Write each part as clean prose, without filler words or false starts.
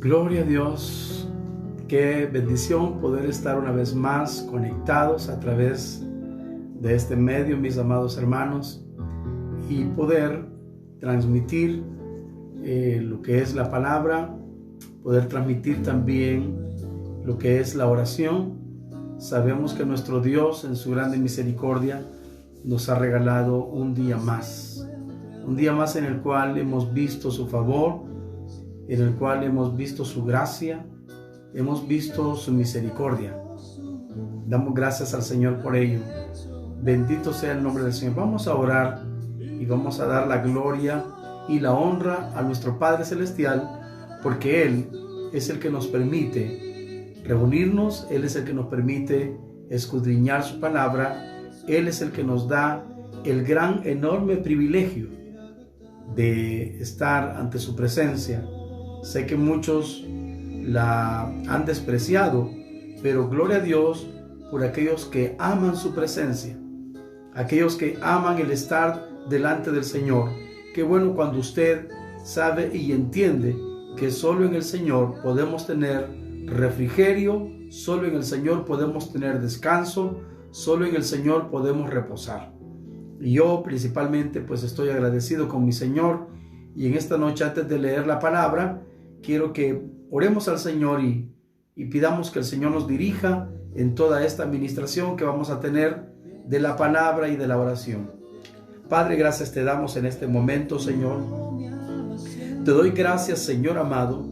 Gloria a Dios, qué bendición poder estar una vez más conectados a través de este medio, mis amados hermanos, y poder transmitir lo que es la palabra, poder transmitir también lo que es la oración. Sabemos que nuestro Dios en su grande misericordia nos ha regalado un día más en el cual hemos visto su favor, en el cual hemos visto su gracia, hemos visto su misericordia. Damos gracias al Señor por ello. Bendito sea el nombre del Señor. Vamos a orar y vamos a dar la gloria y la honra a nuestro Padre Celestial, porque Él es el que nos permite reunirnos, Él es el que nos permite escudriñar su palabra, Él es el que nos da el gran, enorme privilegio de estar ante su presencia. Sé que muchos la han despreciado, pero gloria a Dios por aquellos que aman su presencia, aquellos que aman el estar delante del Señor. Qué bueno cuando usted sabe y entiende que solo en el Señor podemos tener refrigerio, solo en el Señor podemos tener descanso, solo en el Señor podemos reposar. Y yo principalmente pues estoy agradecido con mi Señor, y en esta noche, antes de leer la palabra, quiero que oremos al Señor y pidamos que el Señor nos dirija en toda esta administración que vamos a tener de la palabra y de la oración. Padre, gracias te damos en este momento, Señor. Te doy gracias, Señor amado,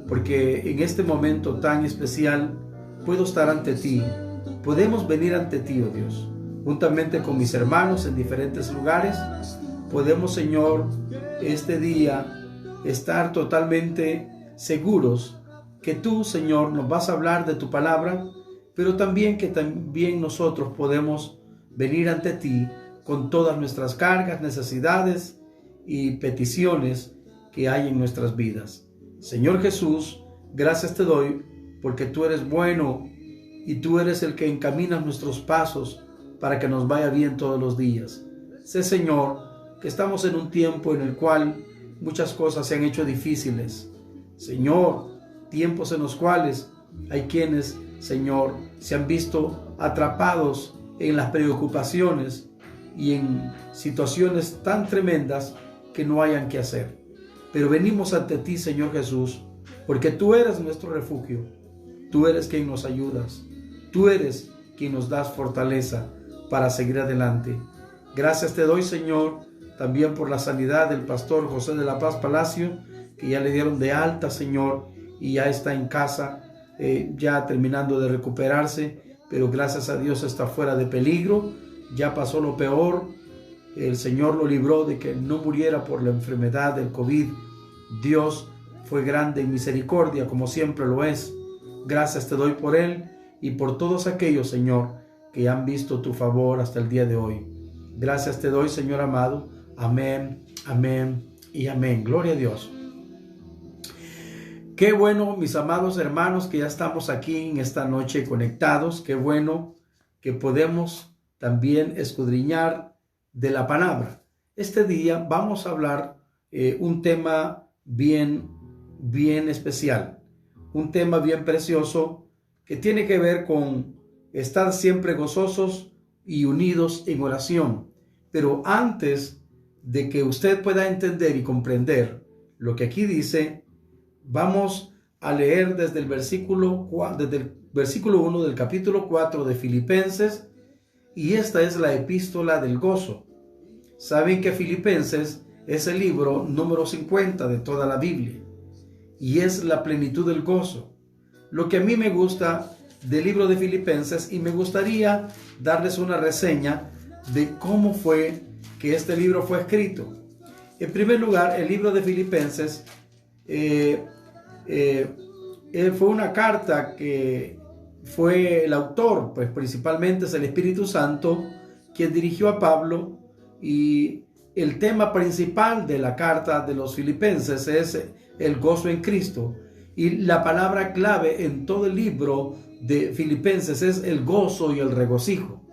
porque en este momento tan especial puedo estar ante ti. Podemos venir ante ti, oh Dios, juntamente con mis hermanos en diferentes lugares. Podemos, Señor, este día estar totalmente seguros que tú, Señor, nos vas a hablar de tu palabra, pero también que nosotros podemos venir ante ti con todas nuestras cargas, necesidades y peticiones que hay en nuestras vidas. Señor Jesús, gracias te doy porque tú eres bueno y tú eres el que encaminas nuestros pasos para que nos vaya bien todos los días. Sé, Señor, que estamos en un tiempo en el cual muchas cosas se han hecho difíciles. Señor, tiempos en los cuales hay quienes, Señor, se han visto atrapados en las preocupaciones y en situaciones tan tremendas que no hayan qué hacer. Pero venimos ante ti, Señor Jesús, porque tú eres nuestro refugio. Tú eres quien nos ayudas. Tú eres quien nos das fortaleza para seguir adelante. Gracias te doy, Señor, también por la sanidad del pastor José de la Paz Palacio, que ya le dieron de alta, Señor, y ya está en casa, ya terminando de recuperarse, pero gracias a Dios está fuera de peligro, ya pasó lo peor. El Señor lo libró de que no muriera por la enfermedad del COVID. Dios fue grande en misericordia, como siempre lo es. Gracias te doy por él y por todos aquellos, Señor, que han visto tu favor hasta el día de hoy. Gracias te doy, Señor amado. Amén, amén y amén. Gloria a Dios. Qué bueno, mis amados hermanos, que ya estamos aquí en esta noche conectados. Qué bueno que podemos también escudriñar de la palabra. Este día vamos a hablar un tema bien especial, un tema bien precioso que tiene que ver con estar siempre gozosos y unidos en oración. Pero antes de que usted pueda entender y comprender lo que aquí dice, vamos a leer desde el versículo 1 del capítulo 4 de Filipenses, y esta es la epístola del gozo. Saben que Filipenses es el libro número 50 de toda la Biblia y es la plenitud del gozo. Lo que a mí me gusta del libro de Filipenses, y me gustaría darles una reseña de cómo fue que este libro fue escrito. En primer lugar, el libro de Filipenses fue una carta que fue el autor, pues principalmente es el Espíritu Santo quien dirigió a Pablo, y el tema principal de la carta de los Filipenses es el gozo en Cristo, y la palabra clave en todo el libro de Filipenses es el gozo y el regocijo.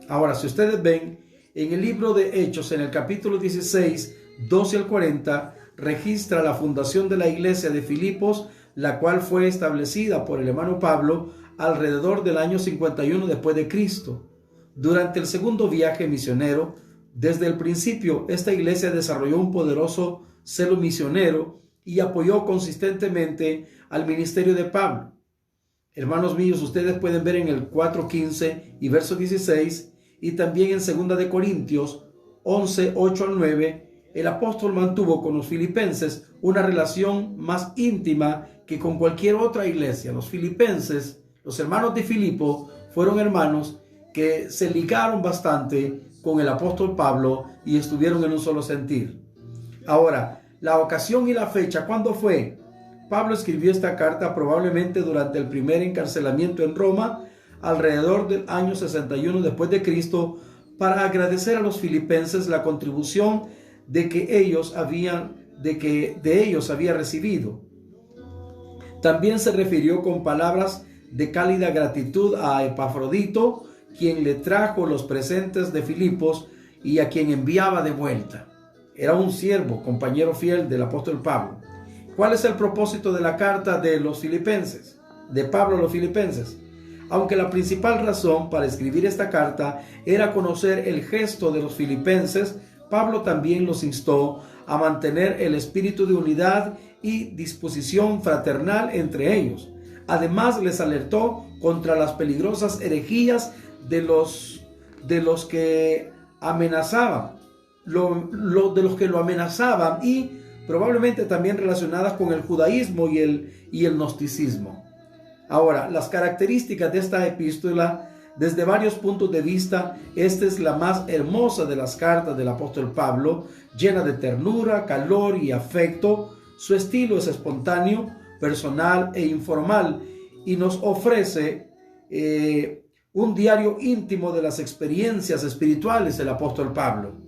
Ahora, si ustedes ven en el libro de Hechos, en el capítulo 16, 12 al 40, registra la fundación de la iglesia de Filipos la cual fue establecida por el hermano Pablo alrededor del año 51 después de Cristo. Durante el segundo viaje misionero, desde el principio, esta iglesia desarrolló un poderoso celo misionero y apoyó consistentemente al ministerio de Pablo. Hermanos míos, ustedes pueden ver en el 4:15 y verso 16, y también en 2 de Corintios 11, 8 al 9, el apóstol mantuvo con los filipenses una relación más íntima que con cualquier otra iglesia. Los filipenses, los hermanos de Filipo, fueron hermanos que se ligaron bastante con el apóstol Pablo y estuvieron en un solo sentir. Ahora, la ocasión y la fecha, ¿cuándo fue? Pablo escribió esta carta probablemente durante el primer encarcelamiento en Roma, alrededor del año 61 después de Cristo, para agradecer a los filipenses la contribución de que de ellos había recibido. También se refirió con palabras de cálida gratitud a Epafrodito, quien le trajo los presentes de Filipos y a quien enviaba de vuelta. Era un siervo, compañero fiel del apóstol Pablo. ¿Cuál es el propósito de la carta de los filipenses? De Pablo a los filipenses. Aunque la principal razón para escribir esta carta era conocer el gesto de los filipenses, Pablo también los instó a mantener el espíritu de unidad y disposición fraternal entre ellos. Además, les alertó contra las peligrosas herejías de los que amenazaban, de los que lo amenazaban, y probablemente también relacionadas con el judaísmo y el gnosticismo. Ahora, las características de esta epístola, desde varios puntos de vista, esta es la más hermosa de las cartas del apóstol Pablo, llena de ternura, calor y afecto. Su estilo es espontáneo, personal e informal, y nos ofrece un diario íntimo de las experiencias espirituales del apóstol Pablo.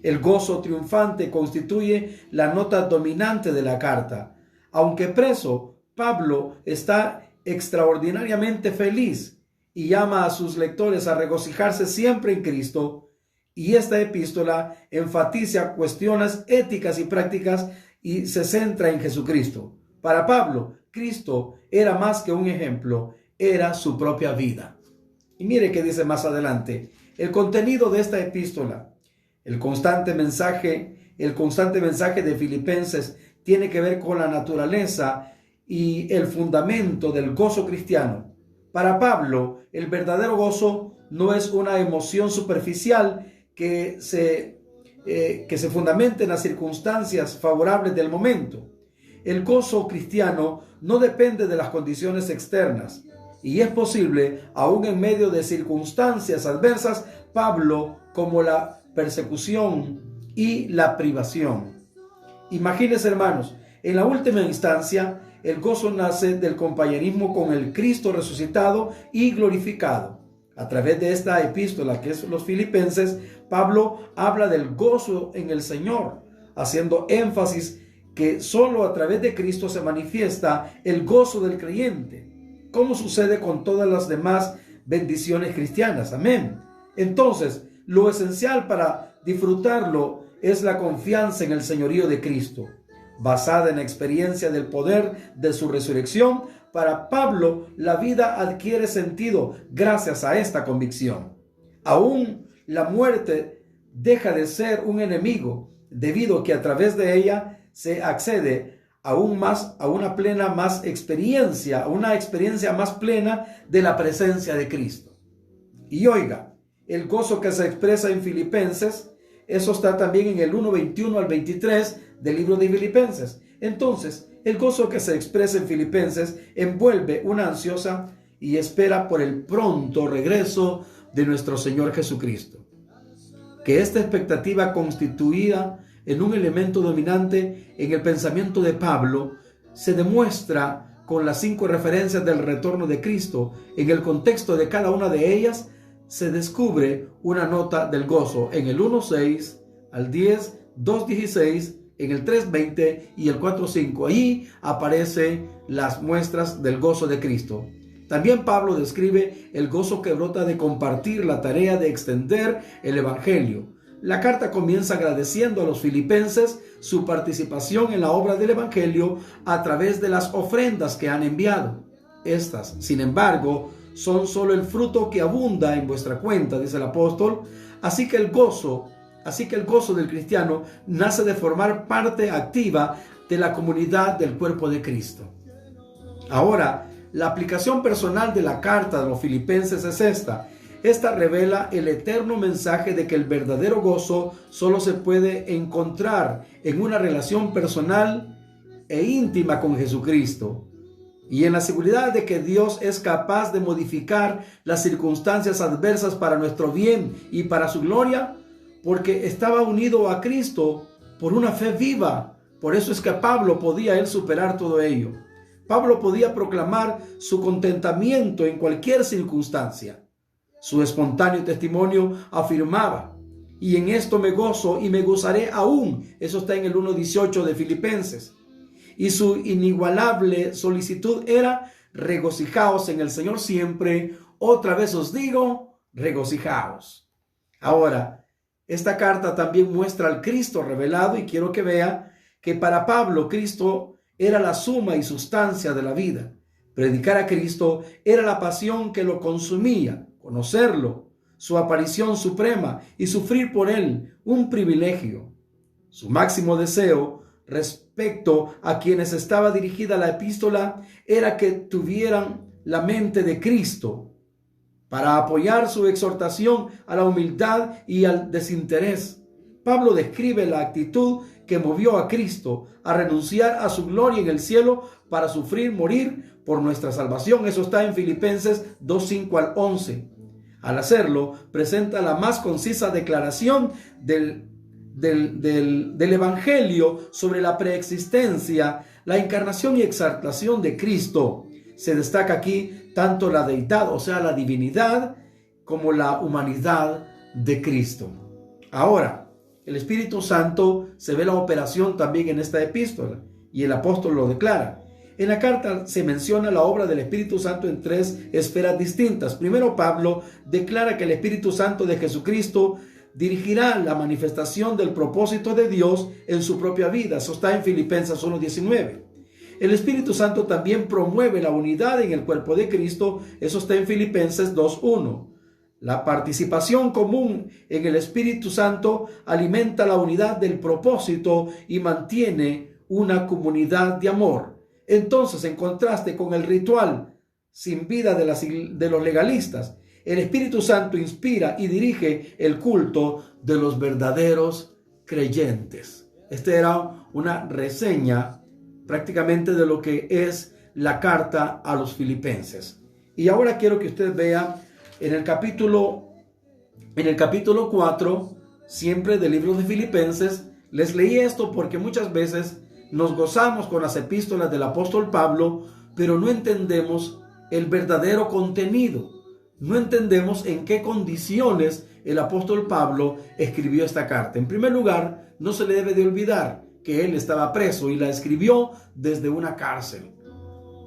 El gozo triunfante constituye la nota dominante de la carta. Aunque preso, Pablo está extraordinariamente feliz y llama a sus lectores a regocijarse siempre en Cristo. Y esta epístola enfatiza cuestiones éticas y prácticas y se centra en Jesucristo. Para Pablo, Cristo era más que un ejemplo, era su propia vida. Y mire qué dice más adelante. El contenido de esta epístola, el constante mensaje de Filipenses tiene que ver con la naturaleza y el fundamento del gozo cristiano. Para Pablo, el verdadero gozo no es una emoción superficial que se fundamente en las circunstancias favorables del momento. El gozo cristiano no depende de las condiciones externas, y es posible, aún en medio de circunstancias adversas, Pablo, como la persecución y la privación. Imagínense, hermanos, en la última instancia, el gozo nace del compañerismo con el Cristo resucitado y glorificado. A través de esta epístola, que es los Filipenses, Pablo habla del gozo en el Señor, haciendo énfasis que solo a través de Cristo se manifiesta el gozo del creyente, como sucede con todas las demás bendiciones cristianas. Amén. Entonces, lo esencial para disfrutarlo es la confianza en el señorío de Cristo, basada en la experiencia del poder de su resurrección. Para Pablo, la vida adquiere sentido gracias a esta convicción. Aún la muerte deja de ser un enemigo, debido a que a través de ella se accede aún más a una experiencia más plena de la presencia de Cristo. Y oiga, el gozo que se expresa en Filipenses, eso está también en el 1:21 al 23 del libro de Filipenses. Entonces, el gozo que se expresa en Filipenses envuelve una ansiosa y espera por el pronto regreso de nuestro Señor Jesucristo. Que esta expectativa constituida en un elemento dominante en el pensamiento de Pablo se demuestra con las 5 referencias del retorno de Cristo. En el contexto de cada una de ellas se descubre una nota del gozo en el 1:6 al 10, 2:16, en el 3:20 y el 4:5. Allí aparecen las muestras del gozo de Cristo. También Pablo describe el gozo que brota de compartir la tarea de extender el evangelio. La carta comienza agradeciendo a los filipenses su participación en la obra del Evangelio a través de las ofrendas que han enviado. Estas, sin embargo, son solo el fruto que abunda en vuestra cuenta, dice el apóstol. Así que el gozo del cristiano nace de formar parte activa de la comunidad del cuerpo de Cristo. Ahora, la aplicación personal de la carta de los filipenses es esta. Esta revela el eterno mensaje de que el verdadero gozo solo se puede encontrar en una relación personal e íntima con Jesucristo, y en la seguridad de que Dios es capaz de modificar las circunstancias adversas para nuestro bien y para su gloria, porque estaba unido a Cristo por una fe viva. Por eso es que Pablo podía él superar todo ello. Pablo podía proclamar su contentamiento en cualquier circunstancia. Su espontáneo testimonio afirmaba: y en esto me gozo y me gozaré aún. Eso está en el 1:18 de Filipenses. Y su inigualable solicitud era: regocijaos en el Señor siempre. Otra vez os digo, regocijaos. Ahora, esta carta también muestra al Cristo revelado, y quiero que vea que para Pablo Cristo era la suma y sustancia de la vida. Predicar a Cristo era la pasión que lo consumía. Conocerlo, su aparición suprema, y sufrir por él, un privilegio. Su máximo deseo respecto a quienes estaba dirigida la epístola era que tuvieran la mente de Cristo para apoyar su exhortación a la humildad y al desinterés. Pablo describe la actitud que movió a Cristo a renunciar a su gloria en el cielo para sufrir, morir por nuestra salvación. Eso está en Filipenses 2:5 al 11. Al hacerlo, presenta la más concisa declaración del Evangelio sobre la preexistencia, la encarnación y exaltación de Cristo. Se destaca aquí tanto la deidad, o sea, la divinidad, como la humanidad de Cristo. Ahora, el Espíritu Santo se ve la operación también en esta epístola, y el apóstol lo declara. En la carta se menciona la obra del Espíritu Santo en tres esferas distintas. Primero, Pablo declara que el Espíritu Santo de Jesucristo dirigirá la manifestación del propósito de Dios en su propia vida. Eso está en Filipenses 1:19. El Espíritu Santo también promueve la unidad en el cuerpo de Cristo. Eso está en Filipenses 2:1. La participación común en el Espíritu Santo alimenta la unidad del propósito y mantiene una comunidad de amor. Entonces, en contraste con el ritual sin vida de los legalistas, el Espíritu Santo inspira y dirige el culto de los verdaderos creyentes. Esta era una reseña prácticamente de lo que es la carta a los filipenses. Y ahora quiero que usted vea en el capítulo 4, siempre del libro de Filipenses. Les leí esto porque muchas veces nos gozamos con las epístolas del apóstol Pablo, pero no entendemos el verdadero contenido. No entendemos en qué condiciones el apóstol Pablo escribió esta carta. En primer lugar, no se le debe de olvidar que él estaba preso y la escribió desde una cárcel.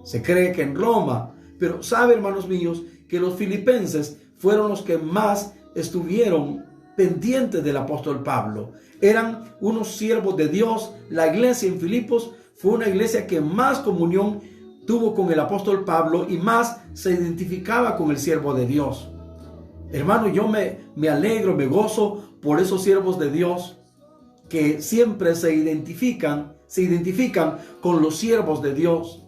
Se cree que en Roma, pero sabe, hermanos míos, que los filipenses fueron los que más estuvieron pendientes del apóstol Pablo. Eran unos siervos de Dios. La iglesia en Filipos fue una iglesia que más comunión tuvo con el apóstol Pablo y más se identificaba con el siervo de Dios. Hermano, yo me alegro, me gozo por esos siervos de Dios que siempre se identifican con los siervos de Dios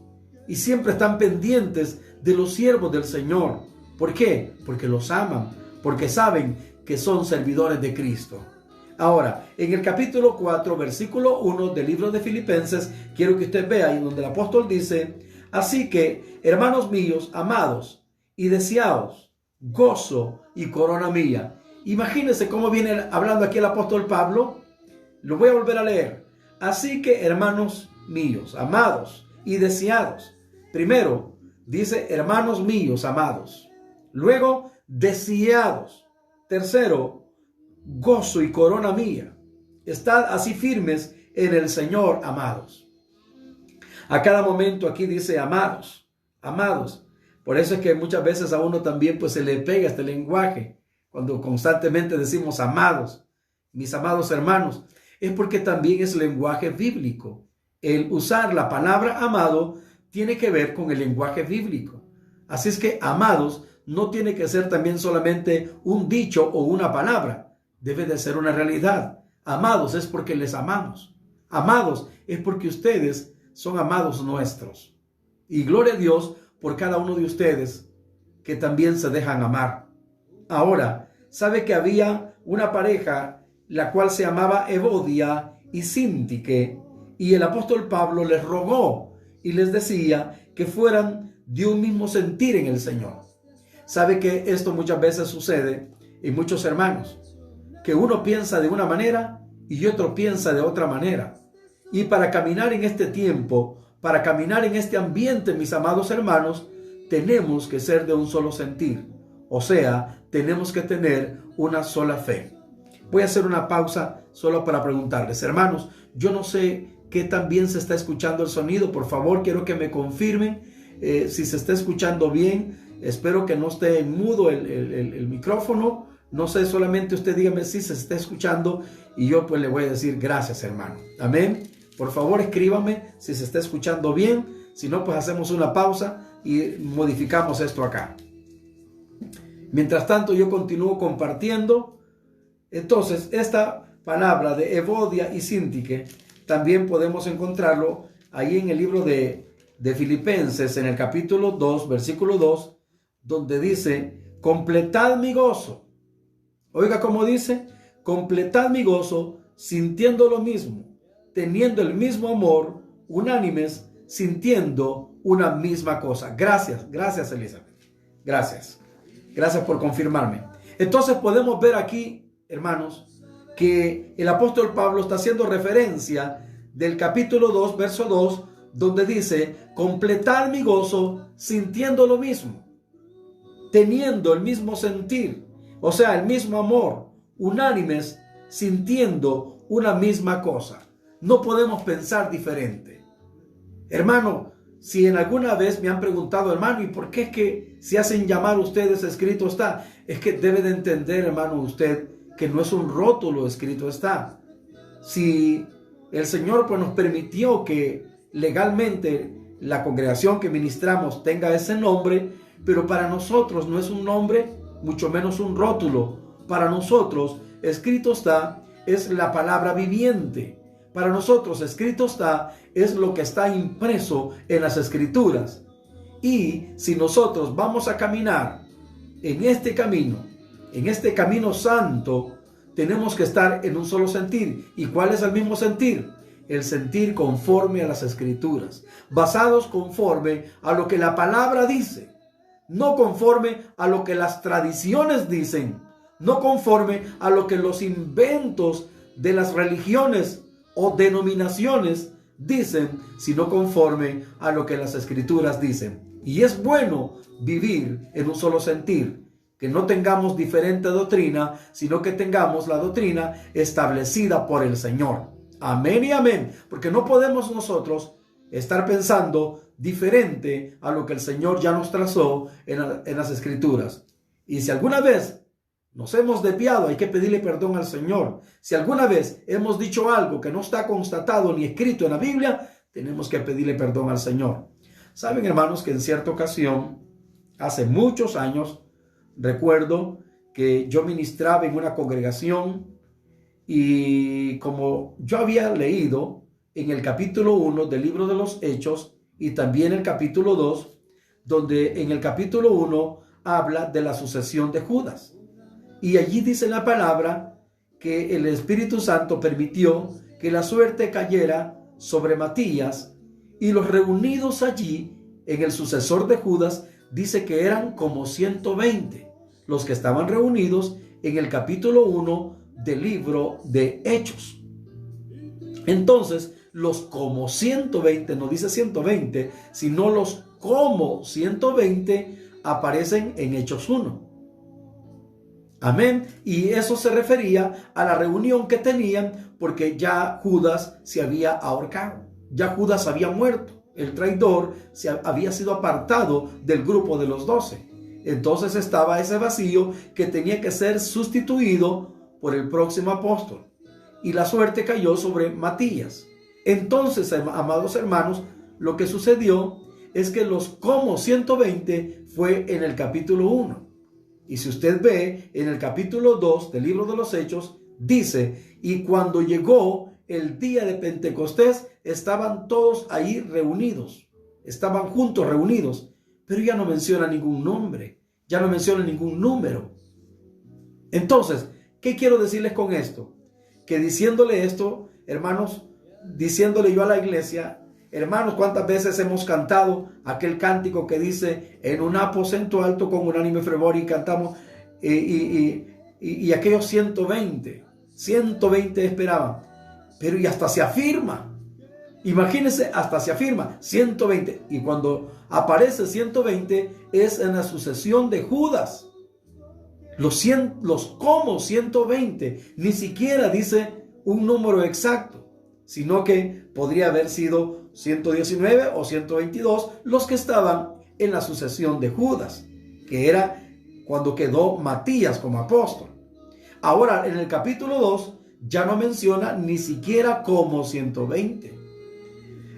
y siempre están pendientes de los siervos del Señor. ¿Por qué? Porque los aman, porque saben que son servidores de Cristo. Ahora, en el capítulo 4, versículo 1 del libro de Filipenses, quiero que usted vea en donde el apóstol dice: así que, hermanos míos, amados y deseados, gozo y corona mía. Imagínense cómo viene hablando aquí el apóstol Pablo. Lo voy a volver a leer. Así que, hermanos míos, amados y deseados. Primero, dice hermanos míos, amados. Luego, deseados. Tercero, gozo y corona mía. Estad así firmes en el Señor, amados. A cada momento aquí dice amados, amados. Por eso es que muchas veces a uno también pues se le pega este lenguaje cuando constantemente decimos amados. mis amados hermanos, es porque también es lenguaje bíblico. El usar la palabra amado tiene que ver con el lenguaje bíblico. Así es que amados no tiene que ser también solamente un dicho o una palabra. Debe de ser una realidad. Amados es porque les amamos. Amados es porque ustedes son amados nuestros. Y gloria a Dios por cada uno de ustedes que también se dejan amar. Ahora, sabe que había una pareja la cual se llamaba Evodia y Síntique, y el apóstol Pablo les rogó y les decía que fueran de un mismo sentir en el Señor. Sabe que esto muchas veces sucede en muchos hermanos, que uno piensa de una manera y otro piensa de otra manera. Y para caminar en este tiempo, para caminar en este ambiente, mis amados hermanos, tenemos que ser de un solo sentir. O sea, tenemos que tener una sola fe. Voy a hacer una pausa solo para preguntarles, hermanos, yo no sé qué tan bien se está escuchando el sonido. Por favor, quiero que me confirmen si se está escuchando bien. Espero que no esté mudo el micrófono. No sé, solamente usted dígame si se está escuchando y yo pues le voy a decir gracias, hermano. Amén. Por favor, escríbame si se está escuchando bien. Si no, pues hacemos una pausa y modificamos esto acá. Mientras tanto, yo continúo compartiendo. Entonces, esta palabra de Evodia y Síntique también podemos encontrarlo ahí en el libro de Filipenses, en el capítulo 2, versículo 2, donde dice, completad mi gozo. Oiga cómo dice, completad mi gozo sintiendo lo mismo, teniendo el mismo amor, unánimes, sintiendo una misma cosa. Gracias, gracias Elizabeth. Gracias. Gracias por confirmarme. Entonces podemos ver aquí, hermanos, que el apóstol Pablo está haciendo referencia del capítulo 2, verso 2, donde dice, completad mi gozo sintiendo lo mismo, teniendo el mismo sentir, o sea, el mismo amor, unánimes, sintiendo una misma cosa. No podemos pensar diferente. Hermano, si en alguna vez me han preguntado, hermano, ¿y por qué es que se hacen llamar ustedes escrito está? Es que debe de entender, hermano, usted, que no es un rótulo escrito está. Si el Señor pues nos permitió que legalmente la congregación que ministramos tenga ese nombre, pero para nosotros no es un nombre, mucho menos un rótulo. Para nosotros, escrito está, es la palabra viviente. Para nosotros, escrito está, es lo que está impreso en las Escrituras. Y si nosotros vamos a caminar en este camino santo, tenemos que estar en un solo sentir. ¿Y cuál es el mismo sentir? El sentir conforme a las Escrituras, basados conforme a lo que la palabra dice, no conforme a lo que las tradiciones dicen, no conforme a lo que los inventos de las religiones o denominaciones dicen, sino conforme a lo que las Escrituras dicen. Y es bueno vivir en un solo sentir, que no tengamos diferente doctrina, sino que tengamos la doctrina establecida por el Señor. Amén y amén. Porque no podemos nosotros estar pensando diferente a lo que el Señor ya nos trazó en las Escrituras. Y si alguna vez nos hemos desviado, hay que pedirle perdón al Señor. Si alguna vez hemos dicho algo que no está constatado ni escrito en la Biblia, tenemos que pedirle perdón al Señor. Saben, hermanos, que en cierta ocasión, hace muchos años, recuerdo que yo ministraba en una congregación y como yo había leído en el capítulo 1 del libro de los Hechos y también el capítulo 2, donde en el capítulo 1 habla de la sucesión de Judas. Y allí dice la palabra que el Espíritu Santo permitió que la suerte cayera sobre Matías, y los reunidos allí en el sucesor de Judas dice que eran como 120 los que estaban reunidos en el capítulo 1 del libro de Hechos. Entonces, los como 120, no dice 120, sino los como 120 aparecen en Hechos 1. Amén. Y eso se refería a la reunión que tenían porque ya Judas se había ahorcado. Ya Judas había muerto. El traidor había sido apartado del grupo de los 12. Entonces estaba ese vacío que tenía que ser sustituido por el próximo apóstol, y la suerte cayó sobre Matías. Entonces, amados hermanos, lo que sucedió es que los como 120 fue en el capítulo 1. Y si usted ve en el capítulo 2 del libro de los Hechos, dice, y cuando llegó el día de Pentecostés, estaban todos ahí reunidos, estaban juntos reunidos, pero ya no menciona ningún nombre, ya no menciona ningún número. Entonces, ¿qué quiero decirles con esto? Que diciéndole esto, hermanos, diciéndole yo a la iglesia, hermanos, ¿cuántas veces hemos cantado aquel cántico que dice, en un aposento alto con unánime fervor, y cantamos, y aquellos 120 esperaban, pero y hasta se afirma, imagínense, hasta se afirma 120, y cuando aparece 120 es en la sucesión de Judas. Los como 120, ni siquiera dice un número exacto, sino que podría haber sido 119 o 122 los que estaban en la sucesión de Judas, que era cuando quedó Matías como apóstol. Ahora, en el capítulo 2 ya no menciona ni siquiera como 120.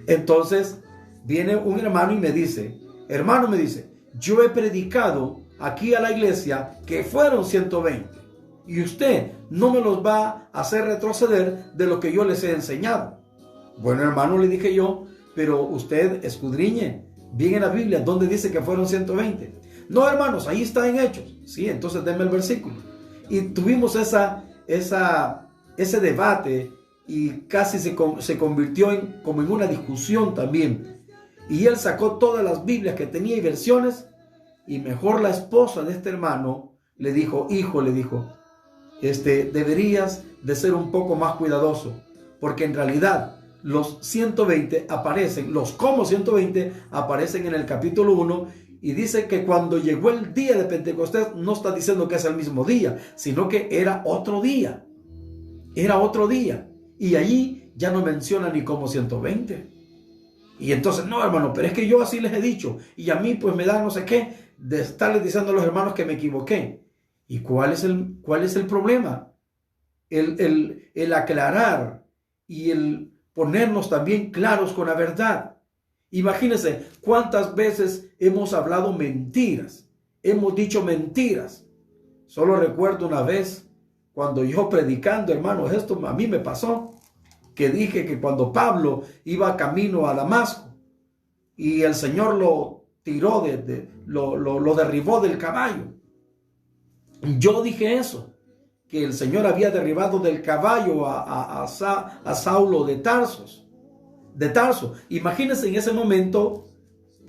Entonces viene un hermano y me dice, yo he predicado aquí a la iglesia que fueron 120 y usted no me los va a hacer retroceder de lo que yo les he enseñado. Bueno, hermano, le dije yo, pero usted escudriñe bien en la Biblia donde dice que fueron 120. No, hermanos, ahí está en Hechos. Sí, entonces denme el versículo. Y tuvimos ese debate y casi se convirtió como en una discusión también. Y él sacó todas las Biblias que tenía y versiones. Y mejor la esposa de este hermano le dijo, hijo, deberías de ser un poco más cuidadoso, porque en realidad los 120 aparecen, los como 120 aparecen en el capítulo 1, y dice que cuando llegó el día de Pentecostés, no está diciendo que es el mismo día, sino que era otro día, y allí ya no menciona ni como 120. Y entonces, no, hermano, pero es que yo así les he dicho, y a mí pues me da no sé qué de estarles diciendo a los hermanos que me equivoqué. ¿Y cuál es el problema? El aclarar y el ponernos también claros con la verdad. Imagínense cuántas veces hemos hablado mentiras, hemos dicho mentiras. Solo recuerdo una vez cuando yo predicando, hermanos, esto a mí me pasó, que dije que cuando Pablo iba camino a Damasco y el Señor lo tiró, lo derribó del caballo. Yo dije eso, que el Señor había derribado del caballo a Saulo de Tarso. Imagínense, en ese momento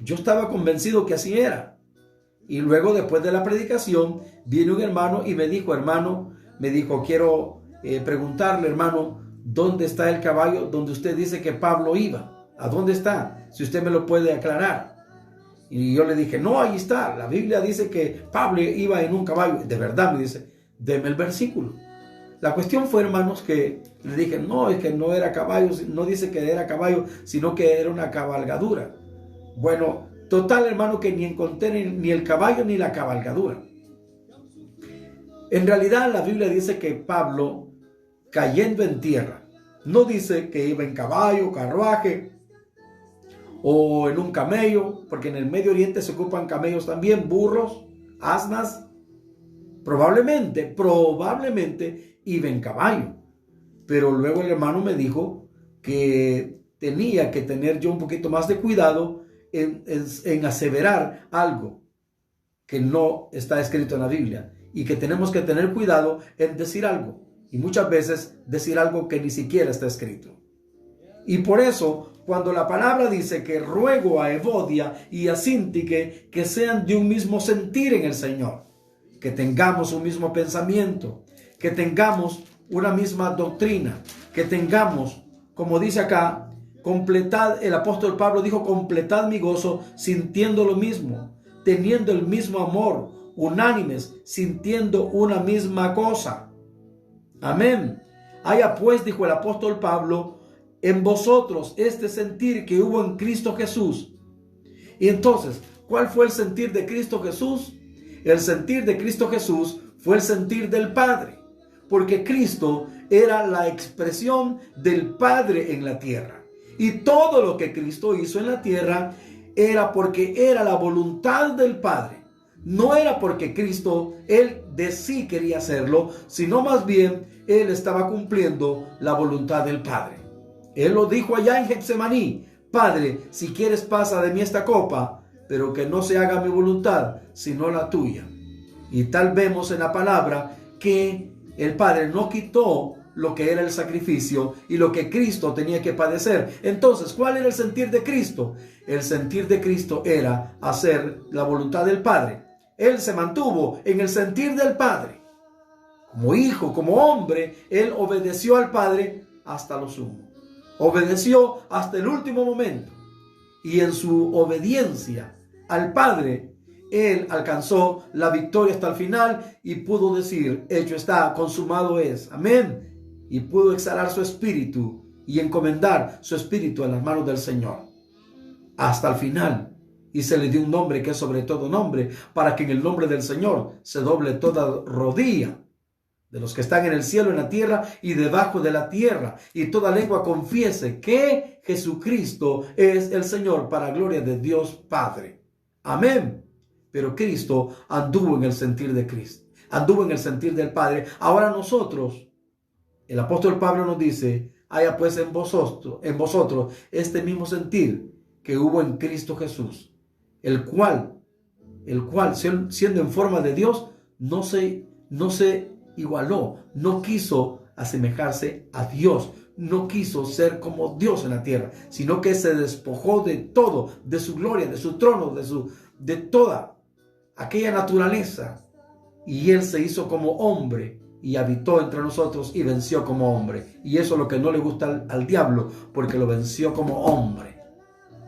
yo estaba convencido que así era. Y luego, después de la predicación, viene un hermano y me dijo, quiero preguntarle, hermano, ¿dónde está el caballo donde usted dice que Pablo iba? ¿A dónde está? Si usted me lo puede aclarar. Y yo le dije, no, ahí está. La Biblia dice que Pablo iba en un caballo. De verdad, me dice, deme el versículo. La cuestión fue, hermanos, que le dije, no, es que no era caballo, no dice que era caballo, sino que era una cabalgadura. Bueno, total, hermano, que ni encontré ni el caballo ni la cabalgadura. En realidad, la Biblia dice que Pablo, cayendo en tierra, no dice que iba en caballo, carruaje o en un camello, porque en el Medio Oriente se ocupan camellos también, burros, asnas. Probablemente iba en caballo. Pero luego el hermano me dijo que tenía que tener yo un poquito más de cuidado en aseverar algo que no está escrito en la Biblia, y que tenemos que tener cuidado en decir algo, y muchas veces decir algo que ni siquiera está escrito. Y por eso, cuando la palabra dice que ruego a Evodia y a Síntique que sean de un mismo sentir en el Señor, que tengamos un mismo pensamiento, que tengamos una misma doctrina, que tengamos, como dice acá, completad, el apóstol Pablo dijo, completad mi gozo sintiendo lo mismo, teniendo el mismo amor, unánimes, sintiendo una misma cosa. Amén. Haya pues, dijo el apóstol Pablo, en vosotros este sentir que hubo en Cristo Jesús. Y entonces, ¿cuál fue el sentir de Cristo Jesús? El sentir de Cristo Jesús fue el sentir del Padre. porque Cristo era la expresión del Padre en la tierra. Y todo lo que Cristo hizo en la tierra era porque era la voluntad del Padre. No era porque Cristo, Él de sí quería hacerlo, sino más bien Él estaba cumpliendo la voluntad del Padre. Él lo dijo allá en Getsemaní: Padre, si quieres pasa de mí esta copa, pero que no se haga mi voluntad, sino la tuya. Y tal vemos en la palabra que el Padre no quitó lo que era el sacrificio y lo que Cristo tenía que padecer. Entonces, ¿cuál era el sentir de Cristo? El sentir de Cristo era hacer la voluntad del Padre. Él se mantuvo en el sentir del Padre. Como hijo, como hombre, Él obedeció al Padre hasta lo sumo. Obedeció hasta el último momento. Y en su obediencia al Padre, Él alcanzó la victoria hasta el final y pudo decir: hecho está, consumado es. Amén. Y pudo exhalar su espíritu y encomendar su espíritu en las manos del Señor hasta el final. Y se le dio un nombre que es sobre todo nombre, para que en el nombre del Señor se doble toda rodilla de los que están en el cielo, en la tierra y debajo de la tierra, y toda lengua confiese que Jesucristo es el Señor, para gloria de Dios Padre. Amén. Pero Cristo anduvo en el sentir de Cristo, anduvo en el sentir del Padre. Ahora nosotros, el apóstol Pablo nos dice: haya pues en vosotros este mismo sentir que hubo en Cristo Jesús, el cual siendo en forma de Dios, no se igualó, no quiso asemejarse a Dios, no quiso ser como Dios en la tierra, sino que se despojó de todo, de su gloria, de su trono, de toda aquella naturaleza, y Él se hizo como hombre y habitó entre nosotros y venció como hombre. Y eso es lo que no le gusta al diablo, porque lo venció como hombre.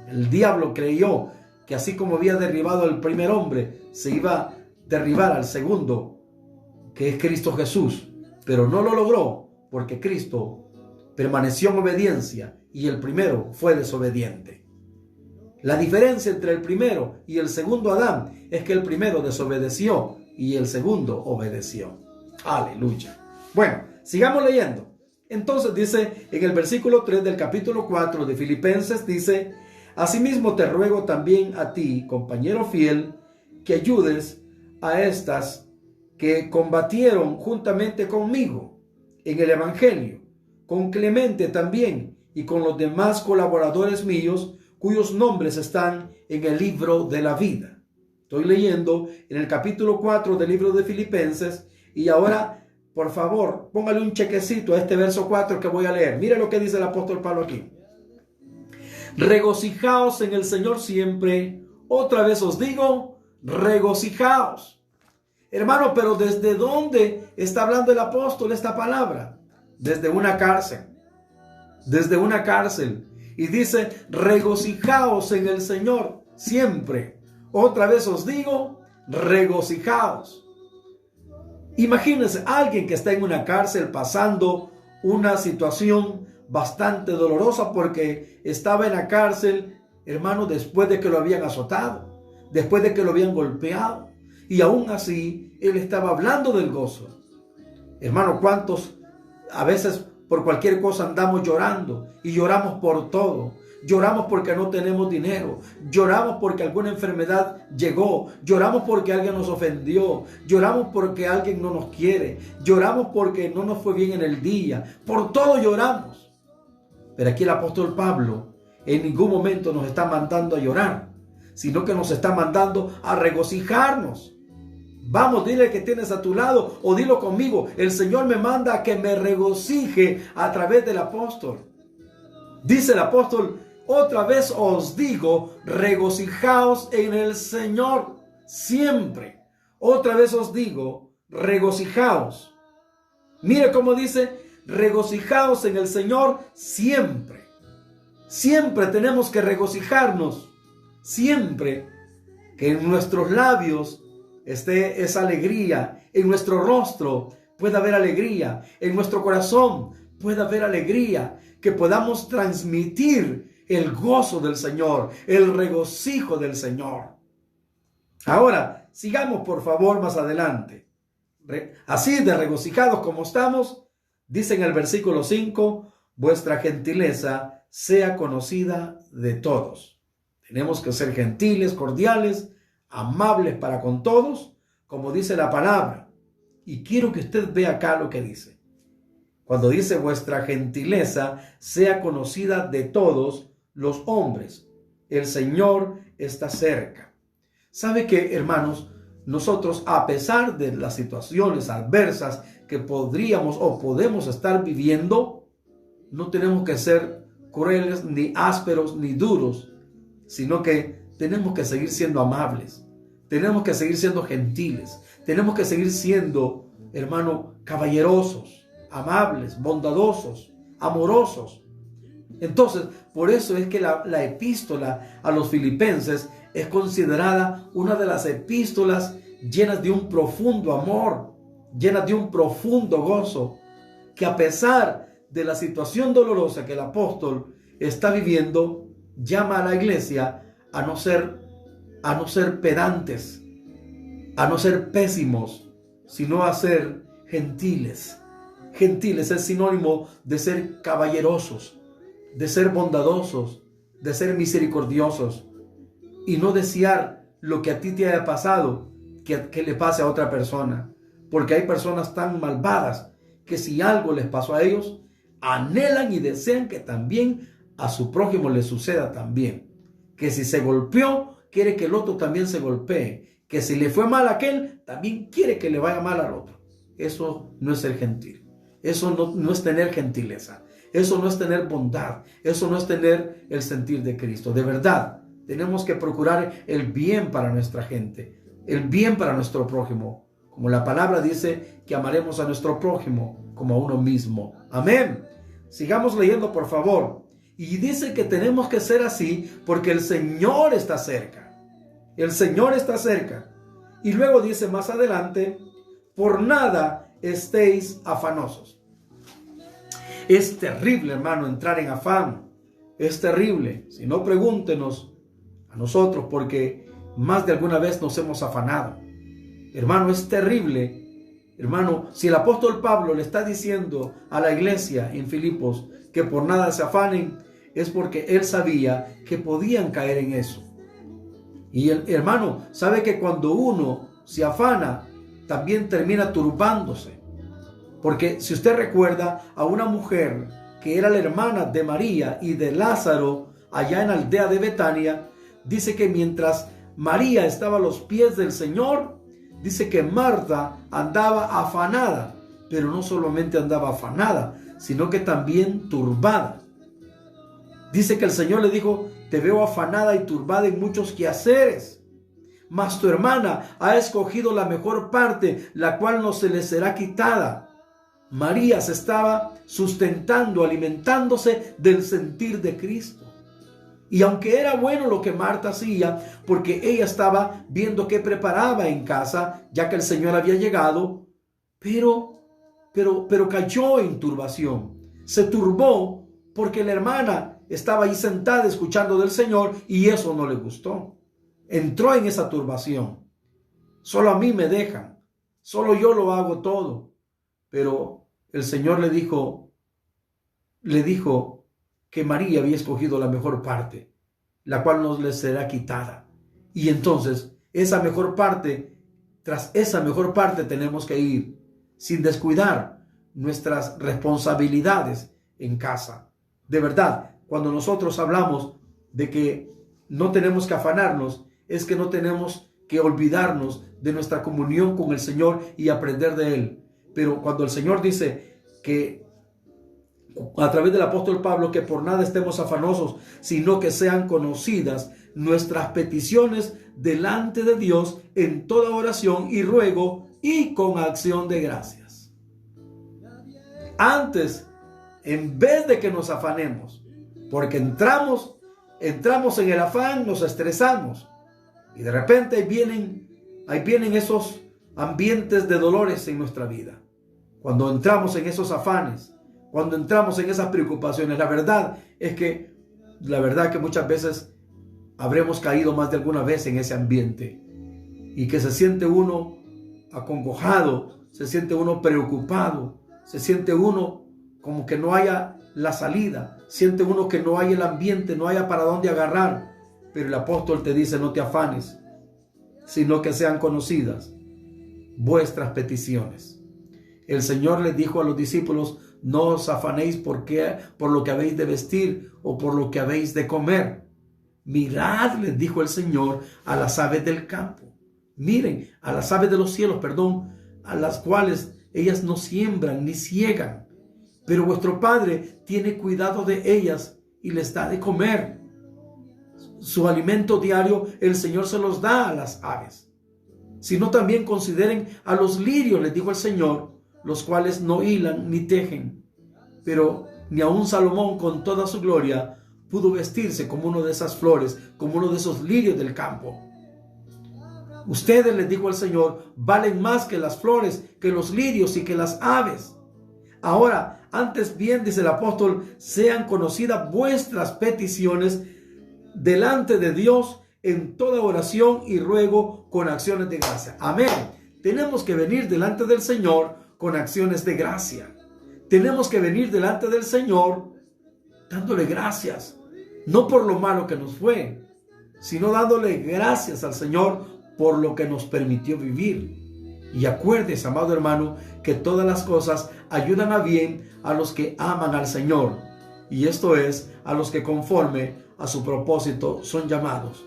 El diablo creyó que así como había derribado al primer hombre, se iba a derribar al segundo, que es Cristo Jesús, pero no lo logró, porque Cristo permaneció en obediencia y el primero fue desobediente. La diferencia entre el primero y el segundo Adán es que el primero desobedeció y el segundo obedeció. Aleluya. Bueno, sigamos leyendo. Entonces dice en el versículo 3 del capítulo 4 de Filipenses, dice: asimismo te ruego también a ti, compañero fiel, que ayudes a estas que combatieron juntamente conmigo en el evangelio, con Clemente también y con los demás colaboradores míos, cuyos nombres están en el libro de la vida. Estoy leyendo en el capítulo 4 del libro de Filipenses, y ahora, por favor, póngale un chequecito a este verso 4 que voy a leer. Mire lo que dice el apóstol Pablo aquí: regocijaos en el Señor siempre. Otra vez os digo, regocijaos. Hermano, pero ¿desde dónde está hablando el apóstol esta palabra? Desde una cárcel. Desde una cárcel. Y dice: regocijaos en el Señor siempre. Otra vez os digo, regocijaos. Imagínense alguien que está en una cárcel pasando una situación bastante dolorosa, porque estaba en la cárcel, hermano, después de que lo habían azotado, después de que lo habían golpeado, y aún así él estaba hablando del gozo. Hermano, ¿cuántos a veces por cualquier cosa andamos llorando, y lloramos por todo? Lloramos porque no tenemos dinero, lloramos porque alguna enfermedad llegó, lloramos porque alguien nos ofendió, lloramos porque alguien no nos quiere, lloramos porque no nos fue bien en el día. Por todo lloramos. Pero aquí el apóstol Pablo en ningún momento nos está mandando a llorar, sino que nos está mandando a regocijarnos. Vamos, dile que tienes a tu lado, o dilo conmigo: el Señor me manda a que me regocije a través del apóstol. Dice el apóstol: otra vez os digo, regocijaos en el Señor siempre. Otra vez os digo, regocijaos. Mire cómo dice: regocijaos en el Señor siempre. Siempre tenemos que regocijarnos. Siempre que en nuestros labios esté esa alegría, en nuestro rostro pueda haber alegría, en nuestro corazón pueda haber alegría, que podamos transmitir el gozo del Señor, el regocijo del Señor. Ahora, sigamos por favor más adelante. así de regocijados como estamos, dice en el versículo 5, vuestra gentileza sea conocida de todos. Tenemos que ser gentiles, cordiales, amables para con todos, como dice la palabra. Y quiero que usted vea acá lo que dice. Cuando dice vuestra gentileza sea conocida de todos los hombres. El Señor está cerca. ¿Sabe qué, hermanos? Nosotros, a pesar de las situaciones adversas que podríamos o podemos estar viviendo, no tenemos que ser crueles, ni ásperos, ni duros, sino que tenemos que seguir siendo amables. Tenemos que seguir siendo gentiles. Tenemos que seguir siendo, hermano, caballerosos, amables, bondadosos, amorosos. Entonces, por eso es que la epístola a los filipenses es considerada una de las epístolas llenas de un profundo amor, llenas de un profundo gozo, que a pesar de la situación dolorosa que el apóstol está viviendo, llama a la iglesia a no ser pedantes, a no ser pésimos, sino a ser gentiles. Gentiles es sinónimo de ser caballerosos, de ser bondadosos, de ser misericordiosos, y no desear lo que a ti te haya pasado que le pase a otra persona, porque hay personas tan malvadas que si algo les pasó a ellos, anhelan y desean que también a su prójimo le suceda también, que si se golpeó, quiere que el otro también se golpee, que si le fue mal a aquel, también quiere que le vaya mal al otro. Eso no es ser gentil, eso no es tener gentileza, eso no es tener bondad, eso no es tener el sentir de Cristo. De verdad, tenemos que procurar el bien para nuestra gente, el bien para nuestro prójimo, como la palabra dice que amaremos a nuestro prójimo como a uno mismo. Amén. Sigamos leyendo, por favor. Y dice que tenemos que ser así porque el Señor está cerca. El Señor está cerca. Y luego dice más adelante, por nada estéis afanosos. Es terrible, hermano, entrar en afán. Es terrible. Si no, pregúntenos a nosotros, porque más de alguna vez nos hemos afanado. Hermano, es terrible. Hermano, si el apóstol Pablo le está diciendo a la iglesia en Filipos que por nada se afanen, es porque él sabía que podían caer en eso. Y el hermano sabe que cuando uno se afana, también termina turbándose. Porque si usted recuerda a una mujer que era la hermana de María y de Lázaro allá en la aldea de Betania, dice que mientras María estaba a los pies del Señor, dice que Marta andaba afanada, pero no solamente andaba afanada, sino que también turbada. Dice que el Señor le dijo, te veo afanada y turbada en muchos quehaceres, mas tu hermana ha escogido la mejor parte, la cual no se le será quitada. María se estaba sustentando, alimentándose del sentir de Cristo. Y aunque era bueno lo que Marta hacía, porque ella estaba viendo qué preparaba en casa, ya que el Señor había llegado, pero cayó en turbación. Se turbó porque la hermana estaba ahí sentada escuchando del Señor y eso no le gustó. Entró en esa turbación. Solo a mí me dejan, solo yo lo hago todo. Pero el Señor le dijo que María había escogido la mejor parte, la cual no le será quitada. Y entonces, esa mejor parte, tras esa mejor parte tenemos que ir, sin descuidar nuestras responsabilidades en casa. De verdad, cuando nosotros hablamos de que no tenemos que afanarnos, es que no tenemos que olvidarnos de nuestra comunión con el Señor y aprender de Él. Pero cuando el Señor dice que a través del apóstol Pablo, que por nada estemos afanosos, sino que sean conocidas nuestras peticiones delante de Dios en toda oración y ruego y con acción de gracias. Antes, en vez de que nos afanemos, porque entramos en el afán, nos estresamos y de repente ahí vienen esos ambientes de dolores en nuestra vida. Cuando entramos en esos afanes, cuando entramos en esas preocupaciones, la verdad que muchas veces habremos caído más de alguna vez en ese ambiente y que se siente uno acongojado, se siente uno preocupado, se siente uno como que no haya la salida, siente uno que no hay el ambiente, no haya para dónde agarrar. Pero el apóstol te dice: no te afanes, sino que sean conocidas vuestras peticiones. El Señor les dijo a los discípulos: no os afanéis por lo que habéis de vestir o por lo que habéis de comer. Mirad, les dijo el Señor, a las aves del campo. Miren, a las aves de los cielos, a las cuales ellas no siembran ni ciegan, pero vuestro Padre tiene cuidado de ellas y les da de comer. Su alimento diario el Señor se los da a las aves. Sino también consideren a los lirios, les dijo el Señor, los cuales no hilan ni tejen, pero ni aun Salomón con toda su gloria pudo vestirse como uno de esas flores, como uno de esos lirios del campo. Ustedes, les dijo el Señor, valen más que las flores, que los lirios y que las aves. Ahora, antes bien, dice el apóstol, sean conocidas vuestras peticiones delante de Dios en toda oración y ruego con acciones de gracia. Amén. Tenemos que venir delante del Señor con acciones de gracia. Tenemos que venir delante del Señor dándole gracias, no por lo malo que nos fue, sino dándole gracias al Señor por lo que nos permitió vivir. Y acuérdese, amado hermano, que todas las cosas ayudan a bien a los que aman al Señor, y esto es, a los que conforme a su propósito son llamados.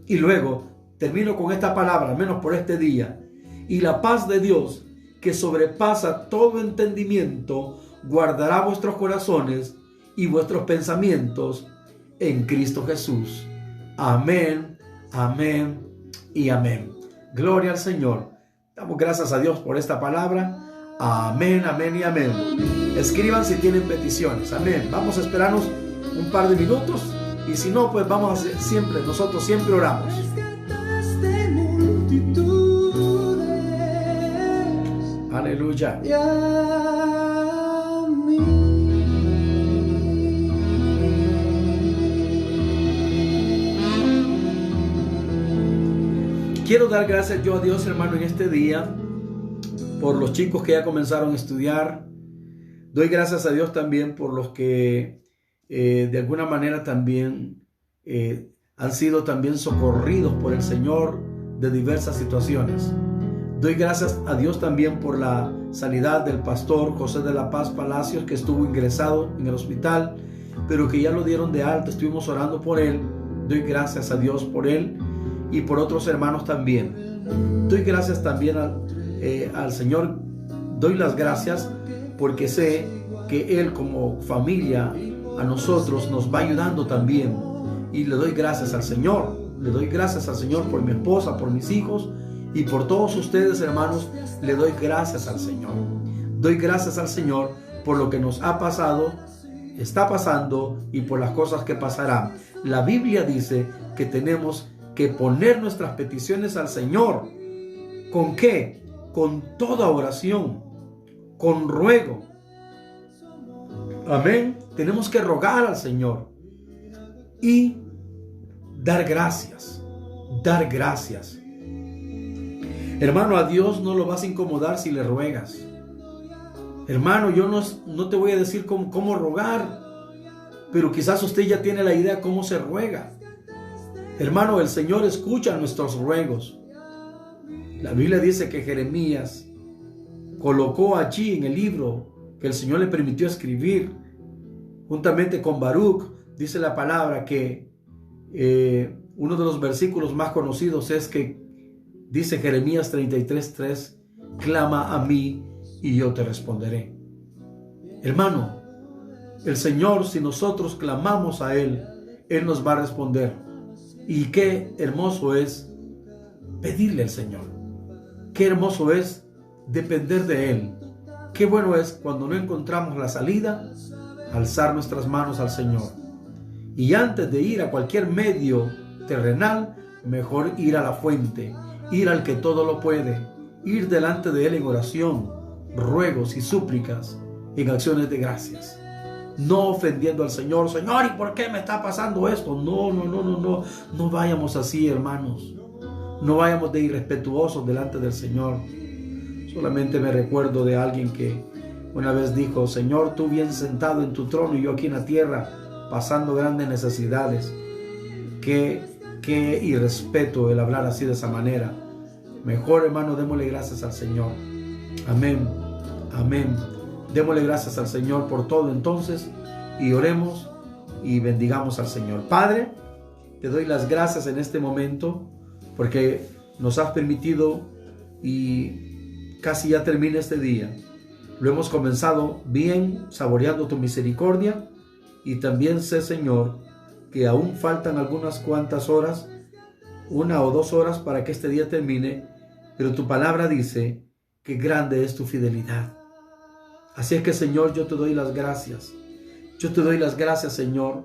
Y luego termino con esta palabra, al menos por este día: y la paz de Dios, que sobrepasa todo entendimiento, guardará vuestros corazones y vuestros pensamientos en Cristo Jesús. Amén, amén y amén. Gloria al Señor. Damos gracias a Dios por esta palabra. Amén, amén y amén. Escriban si tienen peticiones. Amén. Vamos a esperarnos un par de minutos, y si no, pues vamos a hacer nosotros siempre oramos. Aleluya. Quiero dar gracias yo a Dios, hermano, en este día por los chicos que ya comenzaron a estudiar. Doy gracias a Dios también por los que de alguna manera también han sido también socorridos por el Señor de diversas situaciones. Doy gracias a Dios también por la sanidad del pastor José de la Paz Palacios, que estuvo ingresado en el hospital, pero que ya lo dieron de alta. Estuvimos orando por él. Doy gracias a Dios por él y por otros hermanos también. Doy gracias también al Señor. Doy las gracias porque sé que Él, como familia, a nosotros nos va ayudando también. Y le doy gracias al Señor. Le doy gracias al Señor por mi esposa, por mis hijos y por todos ustedes, hermanos. Le doy gracias al Señor. Doy gracias al Señor por lo que nos ha pasado, está pasando y por las cosas que pasarán. La Biblia dice que tenemos que poner nuestras peticiones al Señor. ¿Con qué? Con toda oración, con ruego. Amén. Tenemos que rogar al Señor y dar gracias. Dar gracias. Hermano, a Dios no lo vas a incomodar si le ruegas. Hermano, yo no te voy a decir cómo rogar, pero quizás usted ya tiene la idea cómo se ruega. Hermano, el Señor escucha nuestros ruegos. La Biblia dice que Jeremías colocó allí en el libro que el Señor le permitió escribir, juntamente con Baruch, dice la palabra que uno de los versículos más conocidos es que dice Jeremías 33:3, clama a mí y yo te responderé. Hermano, el Señor, si nosotros clamamos a Él, Él nos va a responder. Y qué hermoso es pedirle al Señor. Qué hermoso es depender de Él. Qué bueno es cuando no encontramos la salida, alzar nuestras manos al Señor. Y antes de ir a cualquier medio terrenal, mejor ir a la fuente, ir al que todo lo puede, ir delante de Él en oración, ruegos y súplicas, en acciones de gracias. No ofendiendo al Señor. Señor, ¿y por qué me está pasando esto? No vayamos así, hermanos. No vayamos de irrespetuosos delante del Señor. Solamente me recuerdo de alguien que una vez dijo: Señor, tú bien sentado en tu trono y yo aquí en la tierra pasando grandes necesidades. Qué irrespeto el hablar así de esa manera. Mejor, hermano, démosle gracias al Señor. Amén, amén. Démosle gracias al Señor por todo entonces y oremos y bendigamos al Señor. Padre, te doy las gracias en este momento porque nos has permitido y casi ya termina este día. Lo hemos comenzado bien, saboreando tu misericordia, y también sé, Señor, que aún faltan algunas cuantas horas, 1 o 2 horas para que este día termine, pero tu palabra dice que grande es tu fidelidad. Así es que, Señor, yo te doy las gracias. Yo te doy las gracias, Señor,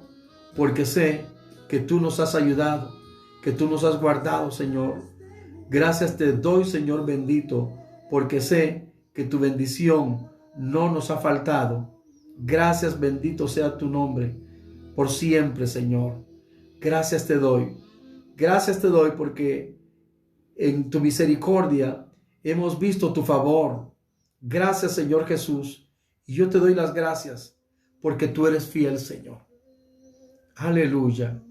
porque sé que tú nos has ayudado, que tú nos has guardado, Señor. Gracias te doy, Señor bendito, porque sé que tu bendición no nos ha faltado. Gracias, bendito sea tu nombre, por siempre, Señor. Gracias te doy. Gracias te doy porque en tu misericordia hemos visto tu favor. Gracias, Señor Jesús. Y yo te doy las gracias porque tú eres fiel, Señor. Aleluya.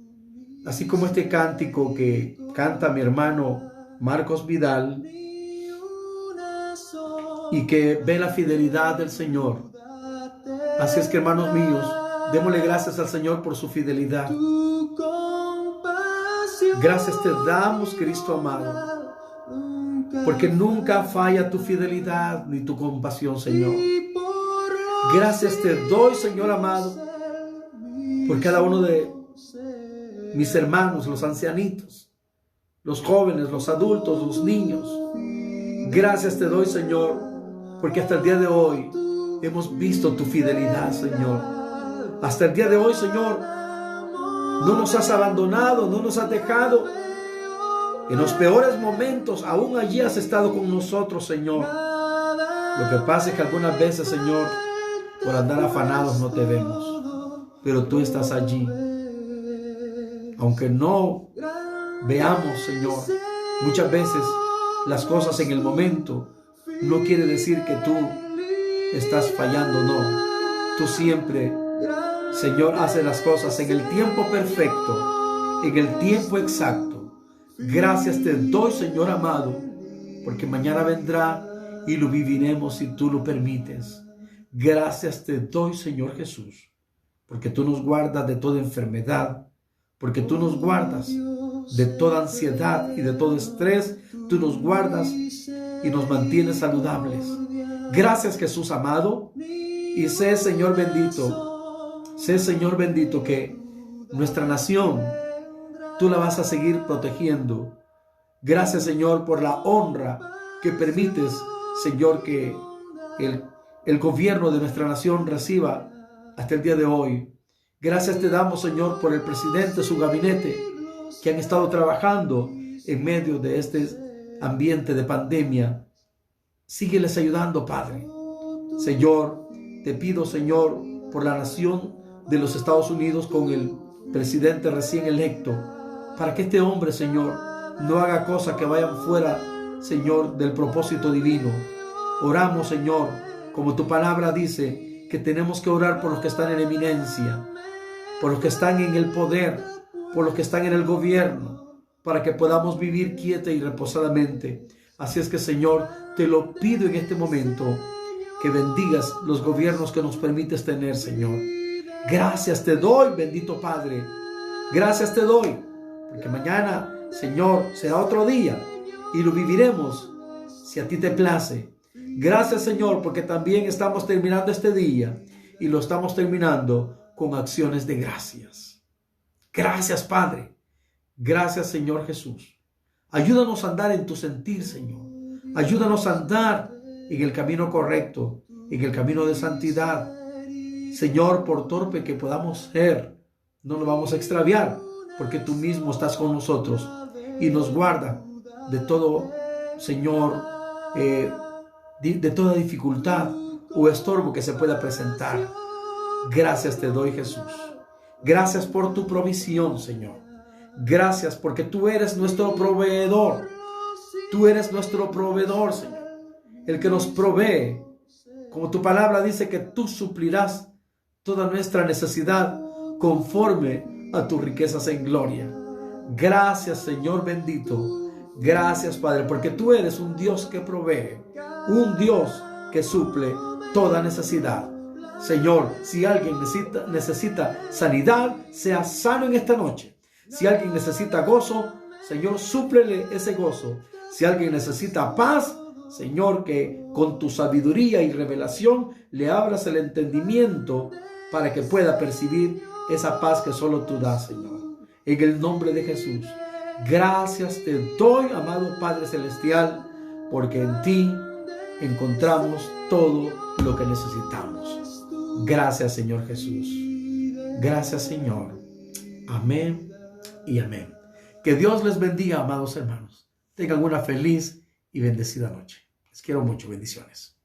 Así como este cántico que canta mi hermano Marcos Vidal y que ve la fidelidad del Señor. Así es que, hermanos míos, démosle gracias al Señor por su fidelidad. Gracias te damos, Cristo amado, porque nunca falla tu fidelidad ni tu compasión, Señor. Gracias te doy, Señor amado, por cada uno de mis hermanos, los ancianitos, los jóvenes, los adultos, los niños. Gracias te doy, Señor, porque hasta el día de hoy hemos visto tu fidelidad, Señor. Hasta el día de hoy, Señor, no nos has abandonado, no nos has dejado. En los peores momentos, aún allí has estado con nosotros, Señor. Lo que pasa es que algunas veces, Señor, por andar afanados no te vemos, pero tú estás allí. Aunque no veamos, Señor, muchas veces las cosas en el momento, no quiere decir que tú estás fallando, no. Tú siempre, Señor, haces las cosas en el tiempo perfecto, en el tiempo exacto. Gracias te doy, Señor amado, porque mañana vendrá y lo viviremos si tú lo permites. Gracias te doy, Señor Jesús, porque tú nos guardas de toda enfermedad, porque tú nos guardas de toda ansiedad y de todo estrés. Tú nos guardas y nos mantienes saludables. Gracias, Jesús amado. Y sé, Señor bendito, que nuestra nación tú la vas a seguir protegiendo. Gracias, Señor, por la honra que permites, Señor, que el gobierno de nuestra nación reciba hasta el día de hoy. Gracias te damos, Señor, por el presidente, su gabinete, que han estado trabajando en medio de este ambiente de pandemia. Sígueles ayudando, Padre. Señor, te pido, Señor, por la nación de los Estados Unidos con el presidente recién electo, para que este hombre, Señor, no haga cosas que vayan fuera, Señor, del propósito divino. Oramos, Señor, como tu palabra dice, que tenemos que orar por los que están en eminencia, por los que están en el poder, por los que están en el gobierno, para que podamos vivir quieta y reposadamente. Así es que, Señor, te lo pido en este momento, que bendigas los gobiernos que nos permites tener, Señor. Gracias te doy, bendito Padre. Gracias te doy, porque mañana, Señor, será otro día y lo viviremos si a ti te place. Gracias, Señor, porque también estamos terminando este día y lo estamos terminando con acciones de gracias. Gracias, Padre. Gracias, Señor Jesús. Ayúdanos a andar en tu sentir, Señor. Ayúdanos a andar en el camino correcto, en el camino de santidad. Señor, por torpe que podamos ser, no nos vamos a extraviar, porque tú mismo estás con nosotros y nos guarda de todo, Señor, de toda dificultad o estorbo que se pueda presentar. Gracias te doy, Jesús. Gracias por tu provisión, Señor. Gracias porque tú eres nuestro proveedor. Tú eres nuestro proveedor, Señor. el que nos provee. Como tu palabra dice que tú suplirás toda nuestra necesidad conforme a tus riquezas en gloria. Gracias, Señor bendito. Gracias, Padre, porque tú eres un Dios que provee, un Dios que suple toda necesidad. Señor, si alguien necesita sanidad, sea sano en esta noche. Si alguien necesita gozo, Señor, súplele ese gozo. Si alguien necesita paz, Señor, que con tu sabiduría y revelación le abras el entendimiento para que pueda percibir esa paz que solo tú das, Señor. En el nombre de Jesús, gracias te doy, amado Padre Celestial, porque en ti encontramos todo lo que necesitamos. Gracias, Señor Jesús. Gracias, Señor. Amén y amén. Que Dios les bendiga, amados hermanos. Tengan una feliz y bendecida noche. Les quiero mucho. Bendiciones.